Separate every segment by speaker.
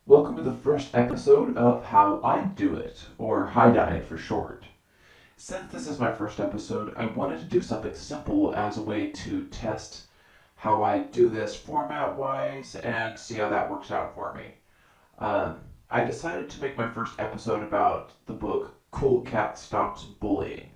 Speaker 1: Welcome to the first episode of How I Do It, or HIDI for short. Since this is my first episode, I wanted to do something simple as a way to test how I do this format-wise and see how that works out for me. I decided to make my first episode about the book Cool Cat Stops Bullying.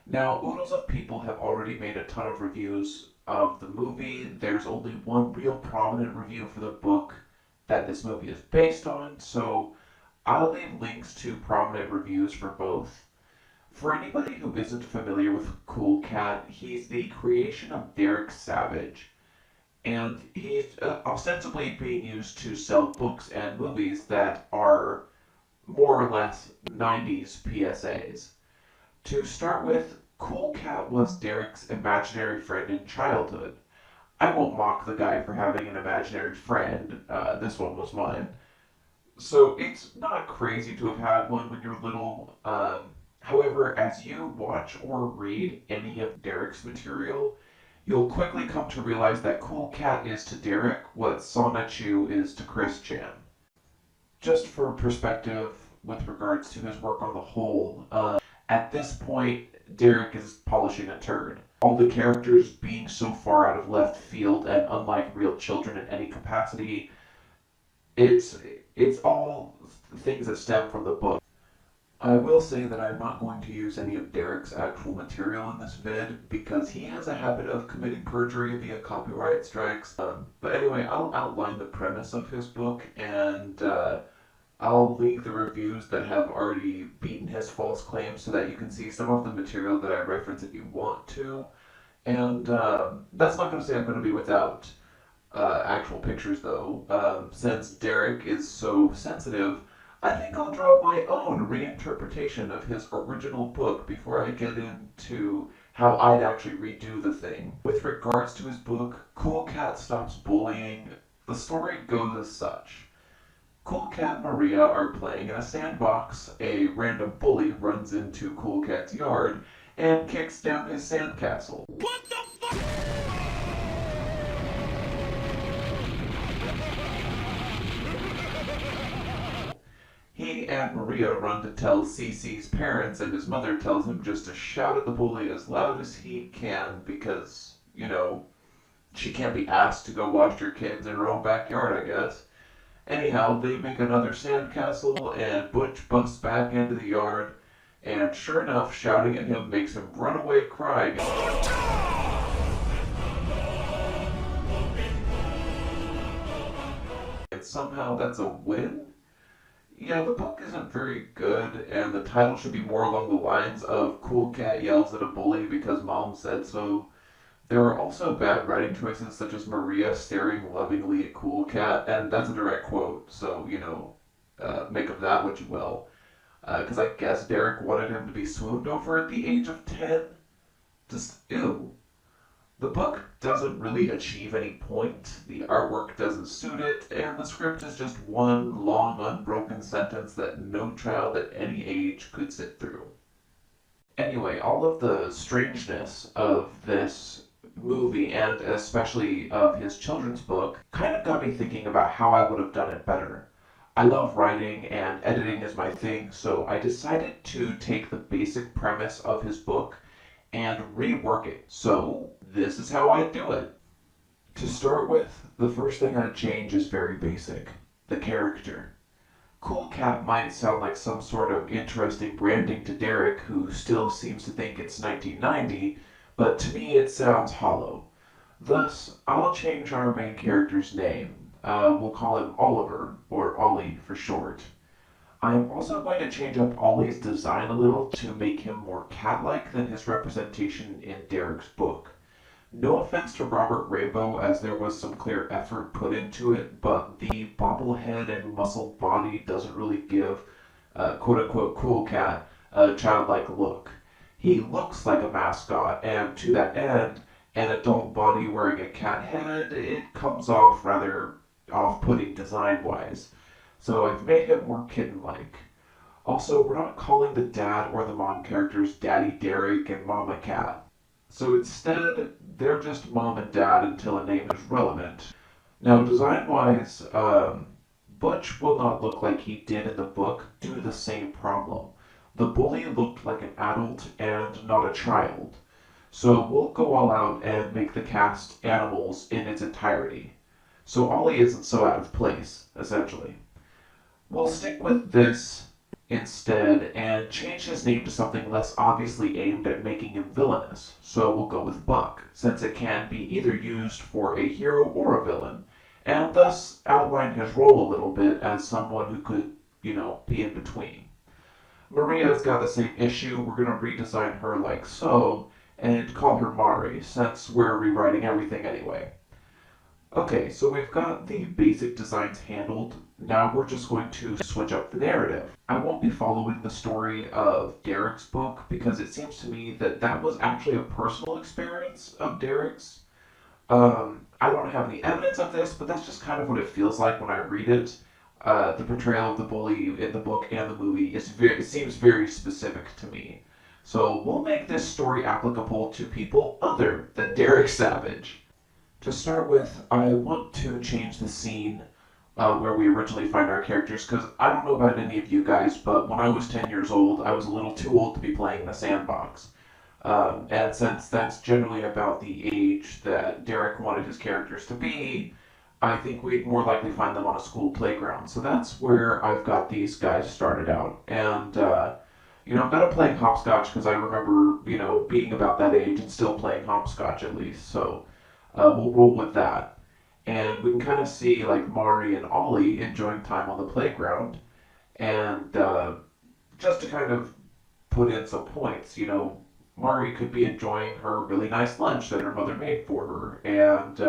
Speaker 1: Now, oodles of people have already made a ton of reviews of the movie. There's only one real prominent review for the book that this movie is based on, so I'll leave links to prominent reviews for both. For anybody who isn't familiar with Cool Cat, he's the creation of Derek Savage, and he's ostensibly being used to sell books and movies that are more or less 90s PSAs. To start with, Cool Cat was Derek's imaginary friend in childhood. I won't mock the guy for having an imaginary friend. This one was mine. So it's not crazy to have had one when you're little. However, as you watch or read any of Derek's material, you'll quickly come to realize that Cool Cat is to Derek what Sonichu is to Chris Chan. Just for perspective with regards to his work on the whole, at this point, Derek is polishing a turd. All the characters being so far out of left field and unlike real children in any capacity, it's it's all things that stem from the book. I will say that I'm not going to use any of Derek's actual material in this vid because he has a habit of committing perjury via copyright strikes. But anyway, I'll outline the premise of his book and I'll link the reviews that have already beaten his false claims so that you can see some of the material that I reference if you want to. And that's not going to say I'm going to be without actual pictures though. Since Derek is so sensitive, I think I'll draw my own reinterpretation of his original book before I get into how I'd actually redo the thing. With regards to his book, Cool Cat Stops Bullying, the story goes as such. Cool Cat and Maria are playing in a sandbox. A random bully runs into Cool Cat's yard and kicks down his sandcastle. What the fuck? He and Maria run to tell Cece's parents, and his mother tells him just to shout at the bully as loud as he can because, she can't be asked to go watch her kids in her own backyard, I guess. Anyhow, they make another sandcastle, and Butch busts back into the yard, and sure enough, shouting at him makes him run away crying. And somehow that's a win? Yeah, the book isn't very good, and the title should be more along the lines of Cool Cat yells at a bully because mom said so. There are also bad writing choices, such as Maria staring lovingly at Cool Cat, and that's a direct quote, so, make of that what you will. Because I guess Derek wanted him to be swooned over at the age of 10. Just, ew. The book doesn't really achieve any point, the artwork doesn't suit it, and the script is just one long, unbroken sentence that no child at any age could sit through. Anyway, all of the strangeness of this movie, and especially of his children's book, kind of got me thinking about how I would have done it better. I love writing and editing is my thing, so I decided to take the basic premise of his book and rework it. So this is how I do it. To start with, the first thing I'd change is very basic. The character. Cool Cat might sound like some sort of interesting branding to Derek, who still seems to think it's 1990, but to me it sounds hollow. Thus, I'll change our main character's name. We'll call him Oliver, or Ollie for short. I'm also going to change up Ollie's design a little to make him more cat-like than his representation in Derek's book. No offense to Robert Rainbow, as there was some clear effort put into it, but the bobblehead and muscled body doesn't really give quote-unquote Cool Cat a childlike look. He looks like a mascot, and to that end, an adult body wearing a cat head, it comes off rather off-putting design-wise. So I've made him more kitten-like. Also, we're not calling the dad or the mom characters Daddy Derek and Mama Cat. So instead, they're just mom and dad until a name is relevant. Now, design-wise, Butch will not look like he did in the book due to the same problem. The bully looked like an adult and not a child. So we'll go all out and make the cast animals in its entirety. So Ollie isn't so out of place, essentially. We'll stick with this instead and change his name to something less obviously aimed at making him villainous. So we'll go with Buck, since it can be either used for a hero or a villain, and thus outline his role a little bit as someone who could, be in between. Maria's got the same issue. We're going to redesign her like so, and call her Mari, since we're rewriting everything anyway. Okay, so we've got the basic designs handled. Now we're just going to switch up the narrative. I won't be following the story of Derek's book because it seems to me that that was actually a personal experience of Derek's. I don't have any evidence of this, but that's just kind of what it feels like when I read it. The portrayal of the bully in the book and the movie it seems very specific to me. So we'll make this story applicable to people other than Derek Savage. To start with, I want to change the scene where we originally find our characters, because I don't know about any of you guys, but when I was 10 years old, I was a little too old to be playing in the sandbox. And since that's generally about the age that Derek wanted his characters to be, I think we'd more likely find them on a school playground. So that's where I've got these guys started out. And, I'm not playing hopscotch because I remember, being about that age and still playing hopscotch at least. So we'll roll with that. And we can kind of see like Mari and Ollie enjoying time on the playground. And just to kind of put in some points, Mari could be enjoying her really nice lunch that her mother made for her. And,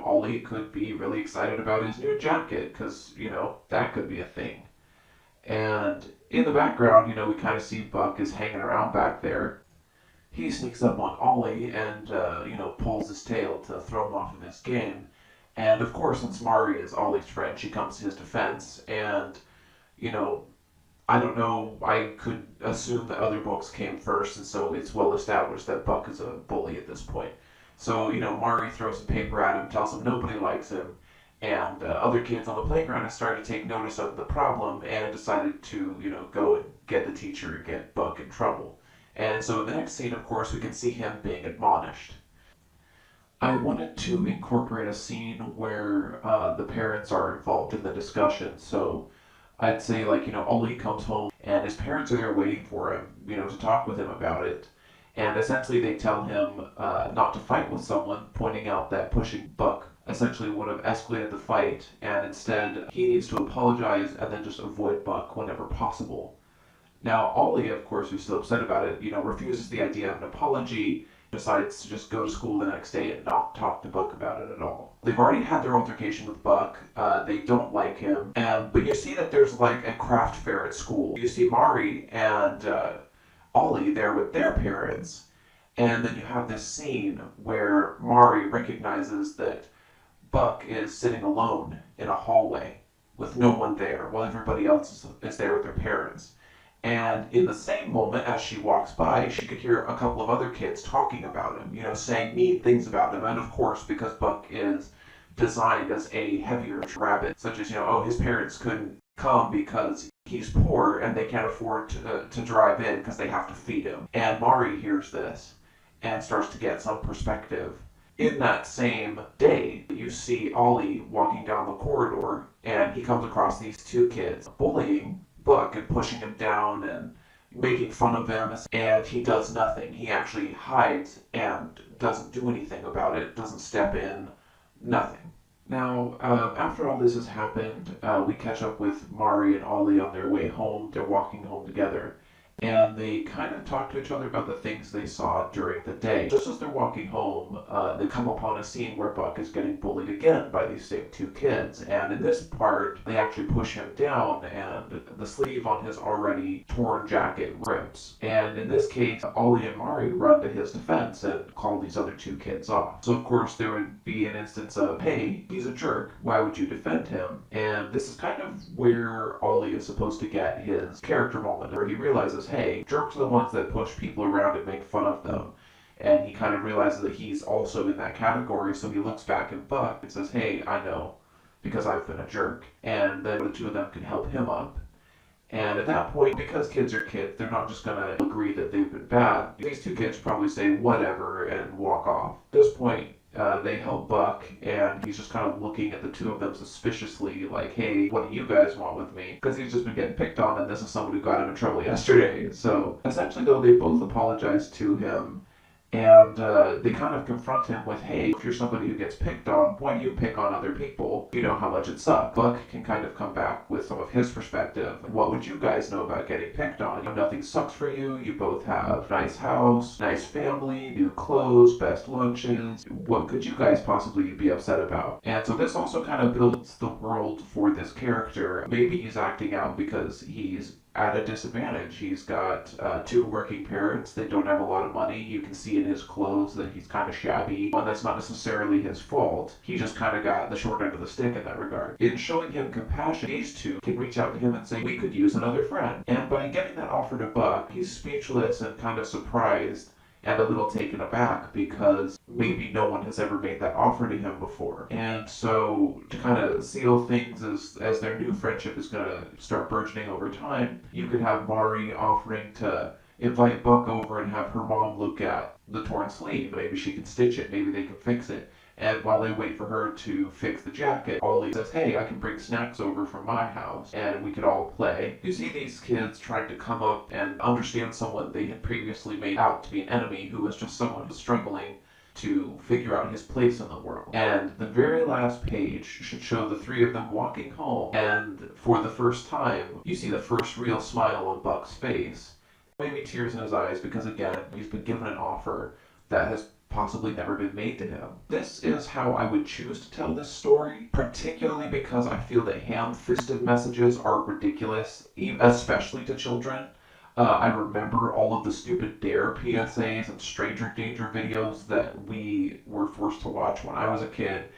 Speaker 1: Ollie could be really excited about his new jacket because, that could be a thing. And in the background, we kind of see Buck is hanging around back there. He sneaks up on Ollie and, pulls his tail to throw him off of his game. And of course, since Mari is Ollie's friend, she comes to his defense. And, I don't know, I could assume that other books came first, and so it's well established that Buck is a bully at this point. So, Mari throws some paper at him, tells him nobody likes him, and other kids on the playground have started to take notice of the problem and decided to, go and get the teacher and get Buck in trouble. And so in the next scene, of course, we can see him being admonished. I wanted to incorporate a scene where the parents are involved in the discussion. So I'd say, like, Ollie comes home and his parents are there waiting for him, to talk with him about it. And essentially they tell him not to fight with someone, pointing out that pushing Buck essentially would have escalated the fight, and instead he needs to apologize and then just avoid Buck whenever possible. Now, Ollie, of course, who's still upset about it, refuses the idea of an apology, decides to just go to school the next day and not talk to Buck about it at all. They've already had their altercation with Buck. They don't like him. But you see that there's like a craft fair at school. You see Mari and Ollie there with their parents. And then you have this scene where Mari recognizes that Buck is sitting alone in a hallway with no one there while everybody else is there with their parents. And in the same moment, as she walks by, she could hear a couple of other kids talking about him, saying mean things about him. And of course, because Buck is designed as a heavier rabbit, such as, oh, his parents couldn't come because he's poor and they can't afford to drive in because they have to feed him. And Mari hears this and starts to get some perspective. In that same day, you see Ollie walking down the corridor and he comes across these two kids bullying Buck and pushing him down and making fun of him, and he does nothing. He actually hides and doesn't do anything about it, doesn't step in, nothing. Now, after all this has happened, we catch up with Mari and Ollie on their way home. They're walking home together, and they kind of talk to each other about the things they saw during the day. Just as they're walking home, they come upon a scene where Buck is getting bullied again by these same two kids, and in this part, they actually push him down, and the sleeve on his already torn jacket rips. And in this case, Ollie and Mari run to his defense and call these other two kids off. So of course, there would be an instance of, hey, he's a jerk, why would you defend him? And this is kind of where Ollie is supposed to get his character moment, where he realizes, hey, jerks are the ones that push people around and make fun of them. And he kind of realizes that he's also in that category, so he looks back at Buck and says, hey, I know. because I've been a jerk. And then the two of them can help him up. And at that point, because kids are kids, they're not just going to agree that they've been bad. These two kids probably say whatever and walk off. At this point, they help Buck, and he's just kind of looking at the two of them suspiciously, like, hey, what do you guys want with me? Because he's just been getting picked on, and this is someone who got him in trouble yesterday. So essentially, though, they both apologize to him. And they kind of confront him with, hey, if you're somebody who gets picked on, why do you pick on other people? You know how much it sucks. Buck can kind of come back with some of his perspective. What would you guys know about getting picked on? You know, nothing sucks for you. You both have nice house, nice family, new clothes, best lunches. What could you guys possibly be upset about? And so this also kind of builds the world for this character. Maybe he's acting out because he's at a disadvantage. He's got two working parents. They don't have a lot of money. You can see in his clothes that he's kind of shabby, and that's not necessarily his fault. He just kind of got the short end of the stick in that regard. In showing him compassion, these two can reach out to him and say, we could use another friend. And by getting that offer to Buck, he's speechless and kind of surprised and a little taken aback because maybe no one has ever made that offer to him before. And so to kind of seal things as their new friendship is going to start burgeoning over time, you could have Mari offering to invite Buck over and have her mom look at the torn sleeve. Maybe she can stitch it, maybe they can fix it. And while they wait for her to fix the jacket, Ollie says, hey, I can bring snacks over from my house and we could all play. You see these kids trying to come up and understand someone they had previously made out to be an enemy who was just someone who's struggling to figure out his place in the world. And the very last page should show the three of them walking home, and for the first time, you see the first real smile on Buck's face. Maybe tears in his eyes because, again, he's been given an offer that has possibly never been made to him. This is how I would choose to tell this story, particularly because I feel that ham-fisted messages are ridiculous, especially to children. I remember all of the stupid Dare PSAs and Stranger Danger videos that we were forced to watch when I was a kid,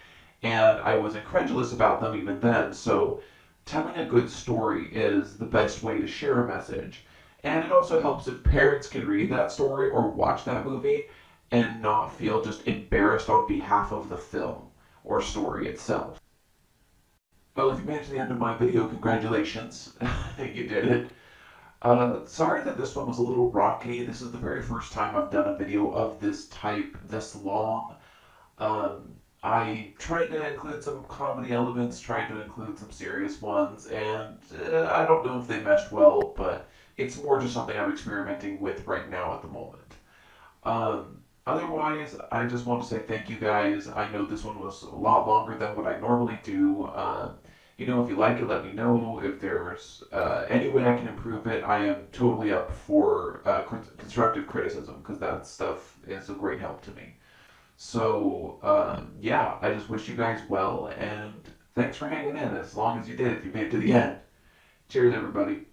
Speaker 1: and I was incredulous about them even then, so telling a good story is the best way to share a message. And it also helps if parents can read that story or watch that movie and not feel just embarrassed on behalf of the film or story itself. Well, if you made it to the end of my video, congratulations. You did it. Sorry that this one was a little rocky. This is the very first time I've done a video of this type this long. I tried to include some comedy elements, tried to include some serious ones, and I don't know if they meshed well, but it's more just something I'm experimenting with right now at the moment. Otherwise, I just want to say thank you guys. I know this one was a lot longer than what I normally do. If you like it, let me know. If there's any way I can improve it, I am totally up for constructive criticism because that stuff is a great help to me. So, yeah, I just wish you guys well, and thanks for hanging in as long as you did if you made it to the end. Cheers, everybody.